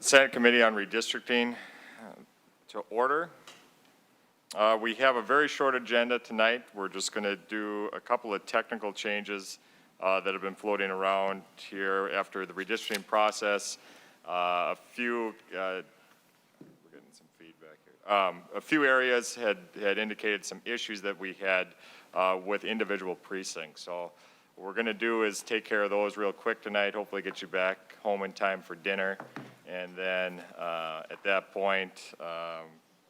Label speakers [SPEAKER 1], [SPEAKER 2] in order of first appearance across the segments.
[SPEAKER 1] Senate Committee on Redistricting to order. We have a very short agenda tonight. We're just going to do a couple of technical changes that have been floating around here after the redistricting process. We're getting some feedback here. A few areas had indicated some issues that we had with individual precincts. So what we're going to do is take care of those real quick tonight, hopefully get you back home in time for dinner. And then at that point,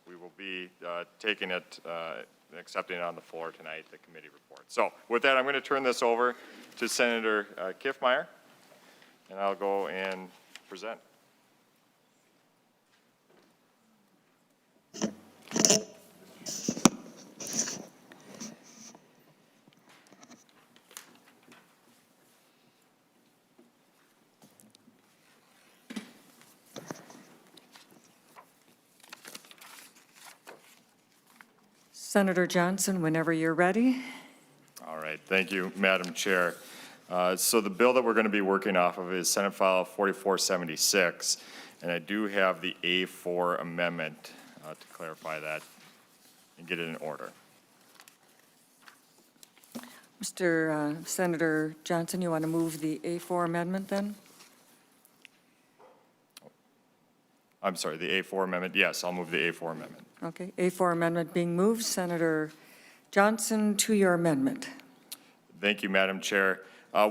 [SPEAKER 1] we will be taking it, accepting it on the floor tonight, the committee report. So with that, I'm going to turn this over to Senator Kiffmeyer, and I'll go and present.
[SPEAKER 2] Senator Johnson, whenever you're ready.
[SPEAKER 1] All right, thank you, Madam Chair. So the bill that we're going to be working off of is Senate File 4476, and I do have the A4 amendment to clarify that and get it in order.
[SPEAKER 2] Mr. Senator Johnson, you want to move the A4 amendment then?
[SPEAKER 1] I'm sorry, the A4 amendment? Yes, I'll move the A4 amendment.
[SPEAKER 2] Okay, A4 amendment being moved. Senator Johnson, to your amendment.
[SPEAKER 1] Thank you, Madam Chair.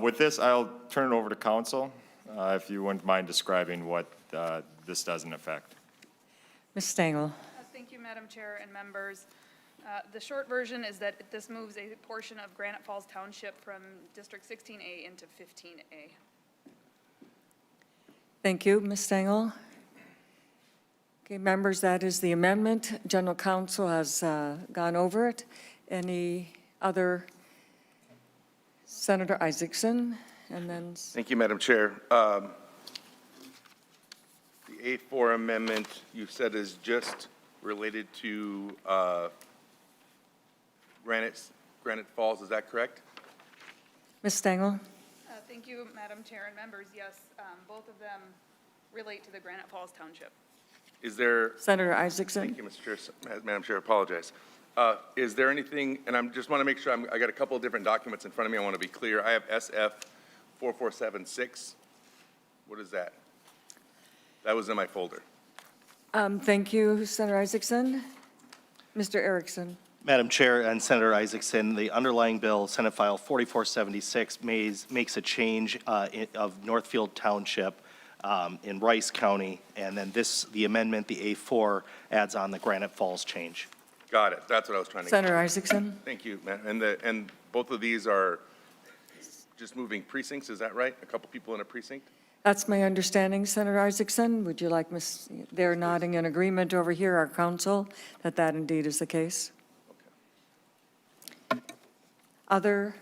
[SPEAKER 1] With this, I'll turn it over to council, if you wouldn't mind describing what this does in effect.
[SPEAKER 2] Ms. Stengel.
[SPEAKER 3] Thank you, Madam Chair and members. The short version is that this moves a portion of Granite Falls Township from District 16A into 15A.
[SPEAKER 2] Thank you, Ms. Stengel. Okay, members, that is the amendment. General Counsel has gone over it. Any other? Senator Isaacson, and then.
[SPEAKER 4] Thank you, Madam Chair. The A4 amendment you said is just related to Granite Falls. Is that correct?
[SPEAKER 2] Ms. Stengel.
[SPEAKER 3] Thank you, Madam Chair and members. Yes, both of them relate to the Granite Falls Township.
[SPEAKER 4] Is there?
[SPEAKER 2] Senator Isaacson.
[SPEAKER 4] Thank you, Mr. Chair. Madam Chair, I apologize. Is there anything, and I just want to make sure, I got a couple of different documents in front of me. I want to be clear. I have SF 4476. What is that? That was in my folder.
[SPEAKER 2] Thank you, Senator Isaacson. Mr. Erickson.
[SPEAKER 5] Madam Chair and Senator Isaacson, the underlying bill, Senate File 4476, makes a change of Northfield Township in Rice County, and then the amendment, the A4, adds on the Granite Falls change.
[SPEAKER 4] Got it. That's what I was trying to
[SPEAKER 2] Senator Isaacson.
[SPEAKER 4] Thank you, ma'am. And both of these are just moving precincts, is that right? A couple people in a precinct?
[SPEAKER 2] That's my understanding, Senator Isaacson. Would you like, they're nodding in agreement over here, our counsel, that that indeed is the case.
[SPEAKER 4] Okay.
[SPEAKER 2] Other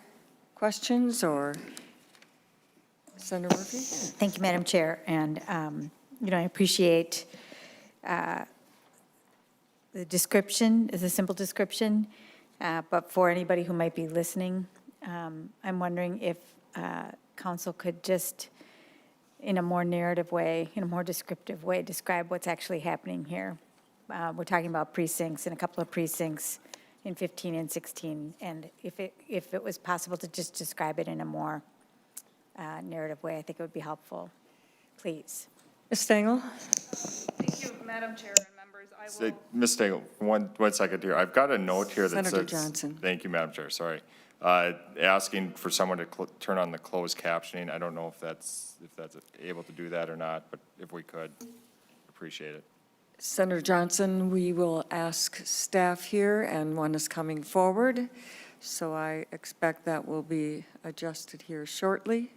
[SPEAKER 2] questions or Senator Murphy?
[SPEAKER 6] Thank you, Madam Chair. And, I appreciate the description is a simple description, but for anybody who might be listening, I'm wondering if council could just, in a more narrative way, in a more descriptive way, describe what's actually happening here. We're talking about precincts and a couple of precincts in 15 and 16, and if it was possible to just describe it in a more narrative way, I think it would be helpful. Please.
[SPEAKER 2] Ms. Stengel.
[SPEAKER 3] Thank you, Madam Chair and members. I will.
[SPEAKER 1] Ms. Stengel, one second here. I've got a note here that
[SPEAKER 2] Senator
[SPEAKER 1] says.
[SPEAKER 2] Johnson.
[SPEAKER 1] Thank you, Madam Chair, sorry. Asking for someone to turn on the closed captioning. I don't know if that's able to do that or not, but if we could, appreciate it.
[SPEAKER 2] Senator Johnson, we will ask staff here, and one is coming forward, so I expect that will be adjusted here shortly.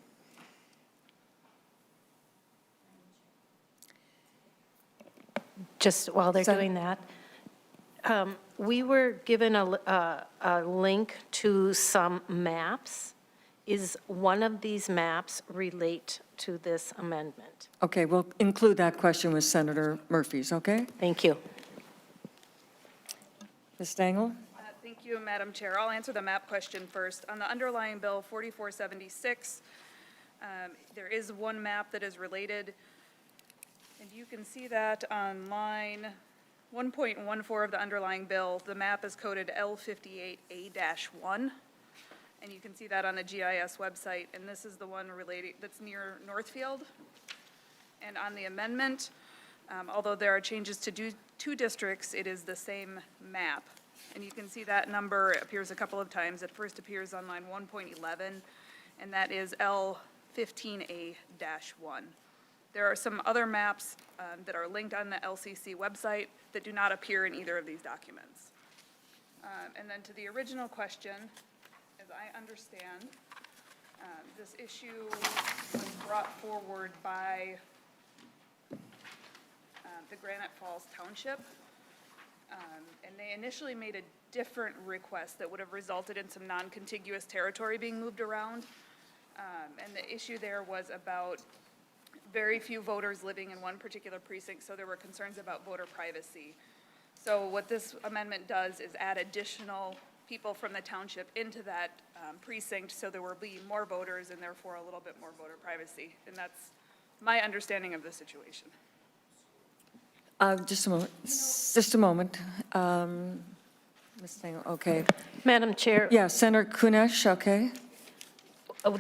[SPEAKER 7] Just while they're doing that, we were given a link to some maps. Is one of these maps relate to this amendment?
[SPEAKER 2] Okay, we'll include that question with Senator Murphy's, okay?
[SPEAKER 7] Thank you.
[SPEAKER 2] Ms. Stengel?
[SPEAKER 3] Thank you, Madam Chair. I'll answer the map question first. On the underlying bill 4476, there is one map that is related And you can see that on line 1.14 of the underlying bill. The map is coded L58A-1, and you can see that on the GIS website. And this is the one related, that's near Northfield. And on the amendment, although there are changes to two districts, it is the same map. And you can see that number appears a couple of times. It first appears on line 1.11, and that is L15A-1. There are some other maps that are linked on the LCC website that do not appear in either of these documents. And then to the original question, as I understand, this issue was brought forward by the Granite Falls Township. And they initially made a different request that would have resulted in some non-contiguous territory being moved around. And the issue there was about very few voters living in one particular precinct, so there were concerns about voter privacy. So what this amendment does is add additional people from the township into that precinct, so there will be more voters and therefore a little bit more voter privacy. And that's my understanding of the situation.
[SPEAKER 2] Just a moment, just a moment. Ms. Stengel, okay.
[SPEAKER 7] Madam Chair,
[SPEAKER 2] Yeah, Senator Kunesh, okay.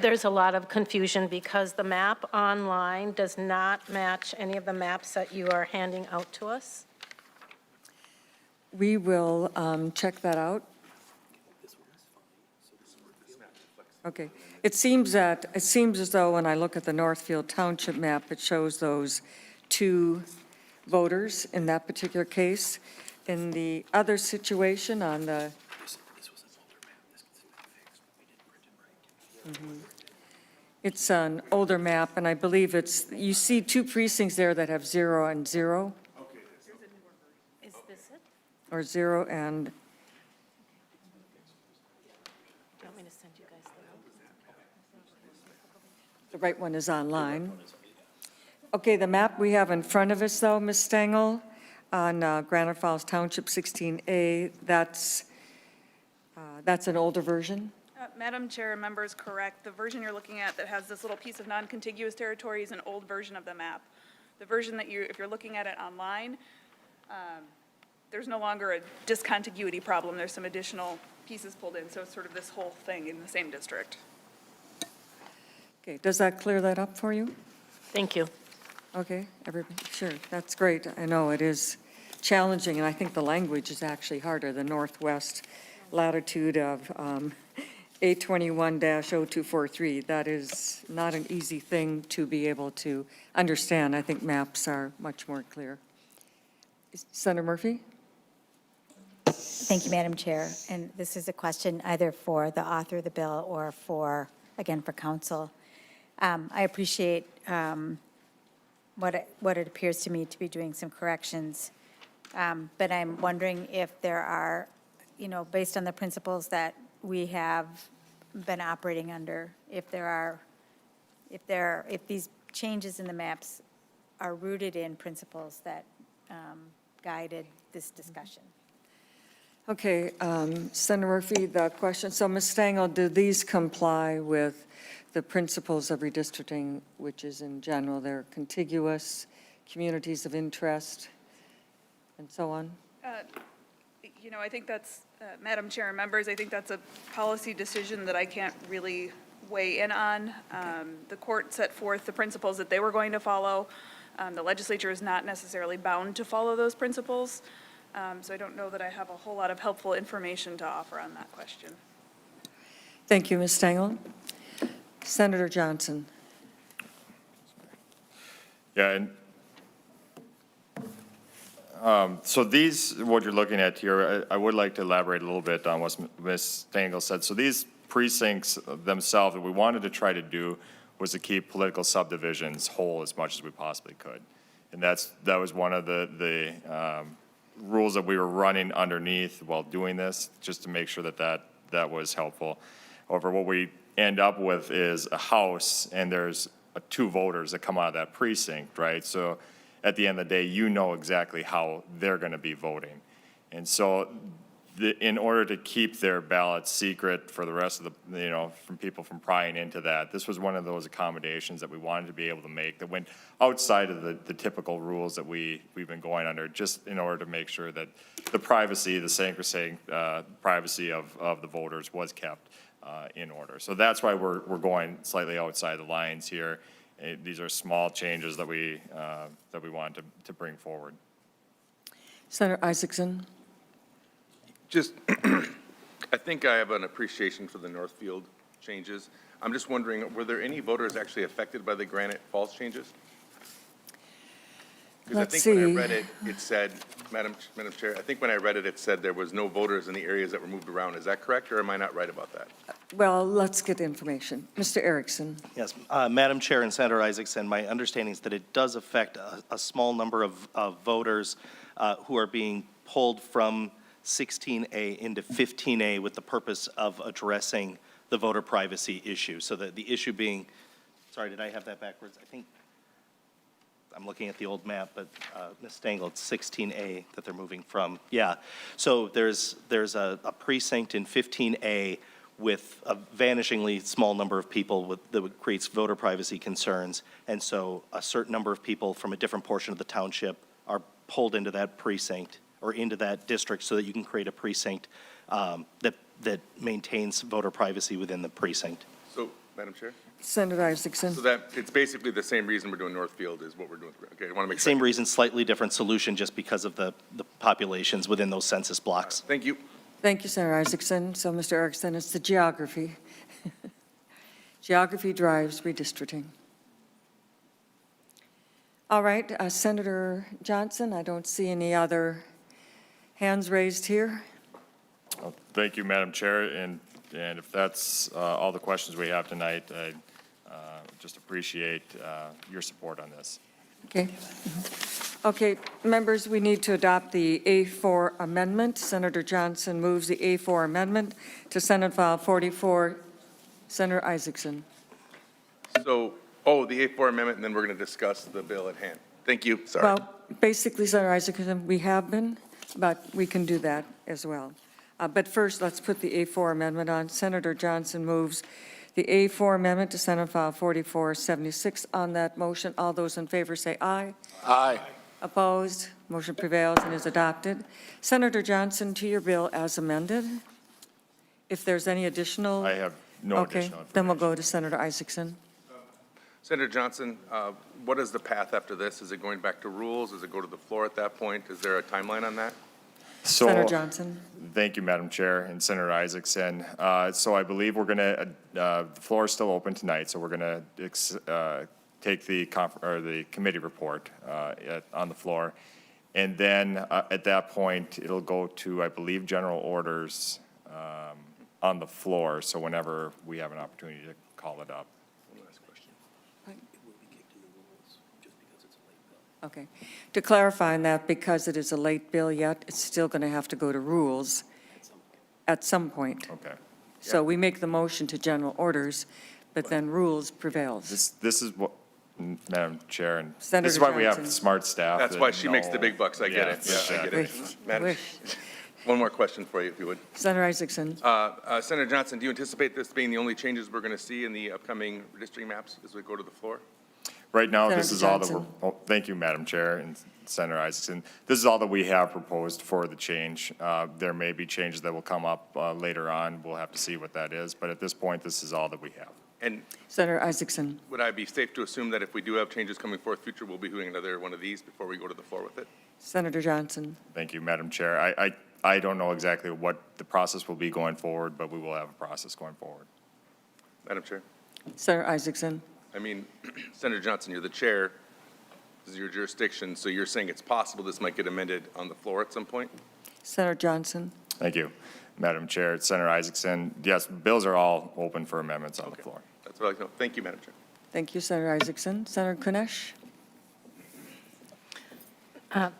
[SPEAKER 7] there's a lot of confusion because the map online does not match any of the maps that you are handing out to us.
[SPEAKER 2] We will check that out. Okay. It seems as though when I look at the Northfield Township map, it shows those two voters in that particular case. In the other situation on the, it's an older map, and I believe it's, you see two precincts there that have 0 and 0,
[SPEAKER 7] Is this it?
[SPEAKER 2] or 0 and,
[SPEAKER 7] Do you want me to send you guys the
[SPEAKER 2] the right one is online. Okay, the map we have in front of us, though, Ms. Stengel, on Granite Falls Township 16A, that's an older version?
[SPEAKER 3] Madam Chair, members, correct. The version you're looking at that has this little piece of non-contiguous territory is an old version of the map. The version that if you're looking at it online, there's no longer a discontiguity problem. There's some additional pieces pulled in, so it's sort of this whole thing in the same district.
[SPEAKER 2] Okay, does that clear that up for you?
[SPEAKER 7] Thank you.
[SPEAKER 2] Okay, everybody, sure, that's great. I know it is challenging, and I think the language is actually harder. The northwest latitude of A21-0243, that is not an easy thing to be able to understand. I think maps are much more clear. Senator Murphy?
[SPEAKER 6] Thank you, Madam Chair. And this is a question either for the author of the bill or for, again, for council. I appreciate what it appears to me to be doing some corrections, but I'm wondering if there are, based on the principles that we have been operating under, if these changes in the maps are rooted in principles that guided this discussion.
[SPEAKER 2] Okay, Senator Murphy, the question, so Ms. Stengel, do these comply with the principles of redistricting, which is in general, they're contiguous, communities of interest, and so on?
[SPEAKER 3] I think that's, Madam Chair and members, I think that's a policy decision that I can't really weigh in on. The court set forth the principles that they were going to follow. The legislature is not necessarily bound to follow those principles. So I don't know that I have a whole lot of helpful information to offer on that question.
[SPEAKER 2] Thank you, Ms. Stengel. Senator Johnson.
[SPEAKER 1] Yeah, and so these, what you're looking at here, I would like to elaborate a little bit on what Ms. Stengel said. So these precincts themselves, what we wanted to try to do was to keep political subdivisions whole as much as we possibly could. And that was one of the rules that we were running underneath while doing this, just to make sure that was helpful. However, what we end up with is a house, and there's two voters that come out of that precinct, right? So at the end of the day, you know exactly how they're going to be voting. And so in order to keep their ballots secret for the rest of the, from people from prying into that, this was one of those accommodations that we wanted to be able to make that went outside of the typical rules that we've been going under, just in order to make sure that the privacy, the sacrosanct privacy of the voters was kept in order. So that's why we're going slightly outside the lines here. These are small changes that we wanted to bring forward.
[SPEAKER 2] Senator Isaacson?
[SPEAKER 4] Just, I think I have an appreciation for the Northfield changes. I'm just wondering, were there any voters actually affected by the Granite Falls changes? Because I
[SPEAKER 2] Let's
[SPEAKER 4] think when I
[SPEAKER 2] see.
[SPEAKER 4] read it, it said, Madam Chair, I think when I read it, it said there was no voters in the areas that were moved around. Is that correct, or am I not right about that?
[SPEAKER 2] Well, let's get information. Mr. Erickson?
[SPEAKER 5] Yes, Madam Chair and Senator Isaacson, my understanding is that it does affect a small number of voters who are being pulled from 16A into 15A with the purpose of addressing the voter privacy issue. So that the issue being, sorry, did I have that backwards? I think, I'm looking at the old map, but Ms. Stengel, it's 16A that they're moving from. Yeah, so there's a precinct in 15A with a vanishingly small number of people that creates voter privacy concerns. And so a certain number of people from a different portion of the township are pulled into that precinct or into that district so that you can create a precinct that maintains voter privacy within the precinct.
[SPEAKER 4] So, Madam Chair?
[SPEAKER 2] Senator Isaacson?
[SPEAKER 4] So that, it's basically the same reason we're doing Northfield is what we're doing. Okay, I want to make sure.
[SPEAKER 5] Same reason, slightly different solution just because of the populations within those census blocks.
[SPEAKER 4] Thank you.
[SPEAKER 2] Thank you, Senator Isaacson. So, Mr. Erickson, it's the geography. Geography drives redistricting. All right, Senator Johnson, I don't see any other hands raised here.
[SPEAKER 1] Well, thank you, Madam Chair, and if that's all the questions we have tonight, I just appreciate your support on this.
[SPEAKER 2] Okay. Okay, members, we need to adopt the A4 amendment. Senator Johnson moves the A4 amendment to Senate File 44. Senator Isaacson.
[SPEAKER 4] So, the A4 amendment, and then we're going to discuss the bill at hand. Thank you. Sorry.
[SPEAKER 2] Well, basically, Senator Isaacson, we have been, but we can do that as well. But first, let's put the A4 amendment on. Senator Johnson moves the A4 amendment to Senate File 4476. On that motion, all those in favor say aye.
[SPEAKER 8] Aye.
[SPEAKER 2] Opposed? Motion prevails and is adopted. Senator Johnson, to your bill as amended. If there's any additional.
[SPEAKER 1] I have no
[SPEAKER 2] Okay,
[SPEAKER 1] additional information.
[SPEAKER 2] then we'll go to Senator Isaacson.
[SPEAKER 4] Senator Johnson, what is the path after this? Is it going back to rules? Does it go to the floor at that point? Is there a timeline on that?
[SPEAKER 1] So,
[SPEAKER 2] Senator Johnson.
[SPEAKER 1] thank you, Madam Chair and Senator Isaacson. So I believe we're going to, the floor is still open tonight, so we're going to take the committee report on the floor. And then at that point, it'll go to, I believe, general orders on the floor, so whenever we have an opportunity to call it up.
[SPEAKER 2] Okay. To clarify on that, because it is a late bill yet, it's still going to have to go to rules at some point.
[SPEAKER 1] Okay.
[SPEAKER 2] So we make the motion to general orders, but then rules prevails.
[SPEAKER 1] This is what, Madam Chair, and this
[SPEAKER 2] Senator
[SPEAKER 1] is why we have
[SPEAKER 2] Johnson.
[SPEAKER 1] smart staff.
[SPEAKER 4] That's
[SPEAKER 1] that
[SPEAKER 4] why she makes the
[SPEAKER 1] know-
[SPEAKER 4] big bucks. I get it.
[SPEAKER 1] Yes,
[SPEAKER 4] Yeah, I get it.
[SPEAKER 2] Wish.
[SPEAKER 4] Madam,
[SPEAKER 2] Wish.
[SPEAKER 4] one more question for you, if you would.
[SPEAKER 2] Senator Isaacson.
[SPEAKER 4] Senator Johnson, do you anticipate this being the only changes we're going to see in the upcoming redistricting maps as we go to the floor?
[SPEAKER 1] Right now, this
[SPEAKER 2] Senator
[SPEAKER 1] is all that we're,
[SPEAKER 2] Johnson.
[SPEAKER 1] thank you, Madam Chair and Senator Isaacson. This is all that we have proposed for the change. There may be changes that will come up later on. We'll have to see what that is. But at this point, this is all that we have.
[SPEAKER 4] And
[SPEAKER 2] Senator Isaacson.
[SPEAKER 4] would I be safe to assume that if we do have changes coming forth future, we'll be doing another one of these before we go to the floor with it?
[SPEAKER 2] Senator Johnson.
[SPEAKER 1] Thank you, Madam Chair. I don't know exactly what the process will be going forward, but we will have a process going forward.
[SPEAKER 4] Madam Chair?
[SPEAKER 2] Senator Isaacson.
[SPEAKER 4] I mean, Senator Johnson, you're the chair. This is your jurisdiction, so you're saying it's possible this might get amended on the floor at some point?
[SPEAKER 2] Senator Johnson.
[SPEAKER 1] Thank you, Madam Chair. Senator Isaacson, yes, bills are all open for amendments on the floor.
[SPEAKER 4] That's what I know. Thank you, Madam Chair.
[SPEAKER 2] Thank you, Senator Isaacson. Senator Kunesh.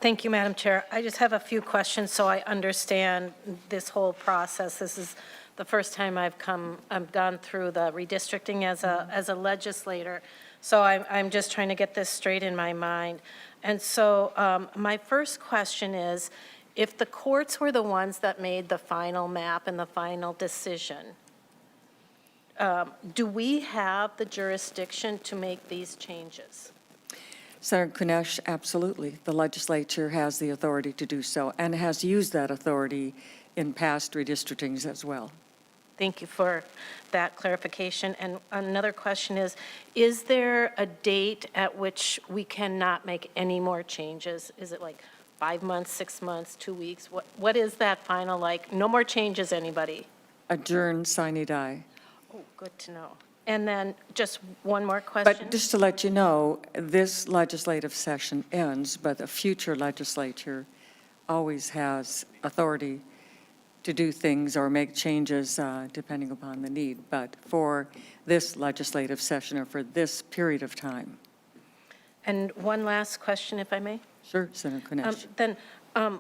[SPEAKER 7] Thank you, Madam Chair. I just have a few questions so I understand this whole process. This is the first time I've gone through the redistricting as a legislator. So I'm just trying to get this straight in my mind. And so my first question is, if the courts were the ones that made the final map and the final decision, do we have the jurisdiction to make these changes?
[SPEAKER 2] Senator Kunesh, absolutely. The legislature has the authority to do so and has used that authority in past redistrictings as well.
[SPEAKER 7] Thank you for that clarification. And another question is there a date at which we cannot make any more changes? Is it like 5 months, 6 months, 2 weeks? What is that final, like, no more changes, anybody?
[SPEAKER 2] Adjourn, sine die.
[SPEAKER 7] Oh, good to know. And then just one more question.
[SPEAKER 2] But just to let you know, this legislative session ends, but a future legislature always has authority to do things or make changes depending upon the need. But for this legislative session or for this period of time.
[SPEAKER 7] And one last question, if I may?
[SPEAKER 2] Sure, Senator Kunesh.
[SPEAKER 7] Then,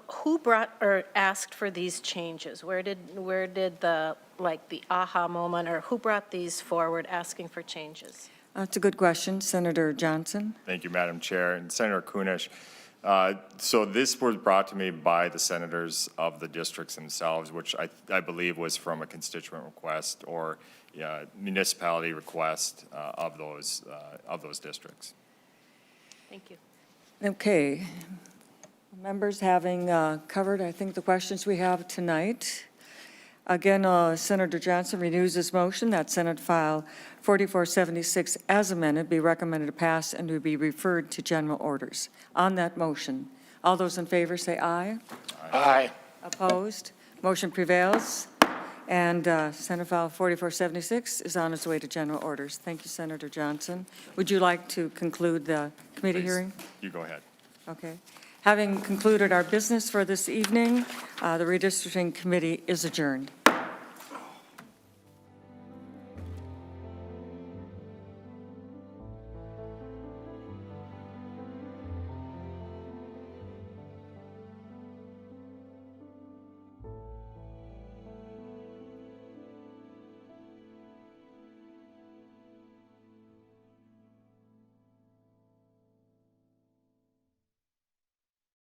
[SPEAKER 7] who brought or asked for these changes? Where did the, like, the aha moment, or who brought these forward asking for changes?
[SPEAKER 2] That's a good question. Senator Johnson?
[SPEAKER 1] Thank you, Madam Chair. And Senator Kunesh, so this was brought to me by the senators of the districts themselves, which I believe was from a constituent request or municipality request of those districts.
[SPEAKER 7] Thank you.
[SPEAKER 2] Okay. Members having covered, I think, the questions we have tonight. Again, Senator Johnson renews his motion that Senate File 4476 as amended be recommended to pass and to be referred to general orders. On that motion, all those in favor say aye.
[SPEAKER 8] Aye.
[SPEAKER 2] Opposed? Motion prevails. And Senate File 4476 is on its way to general orders. Thank you, Senator Johnson. Would you like to conclude the committee
[SPEAKER 1] Please,
[SPEAKER 2] hearing?
[SPEAKER 1] you go ahead.
[SPEAKER 2] Okay. Having concluded our business for this evening, the redistricting committee is adjourned.